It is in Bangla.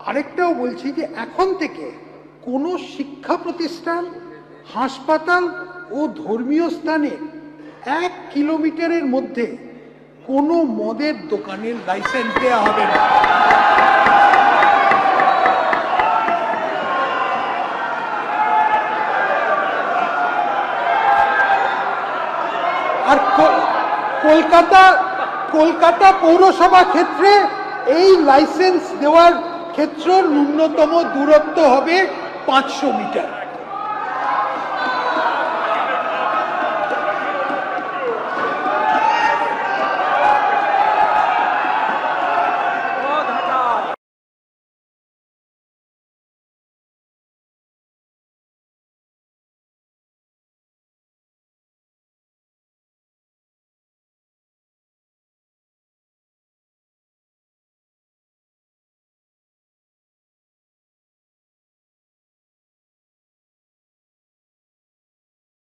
আরেকটাও বলছি যে এখন থেকে কোনো শিক্ষা প্রতিষ্ঠান, হাসপাতাল ও ধর্মীয় স্থানে 1 কিলোমিটারের মধ্যে কোনো মদের দোকানের লাইসেন্স দেওয়া হবে না। আর কলকাতা পৌরসভা ক্ষেত্রে এই লাইসেন্স দেওয়ার ক্ষেত্র ন্যূনতম দূরত্ব হবে 500 মিটার।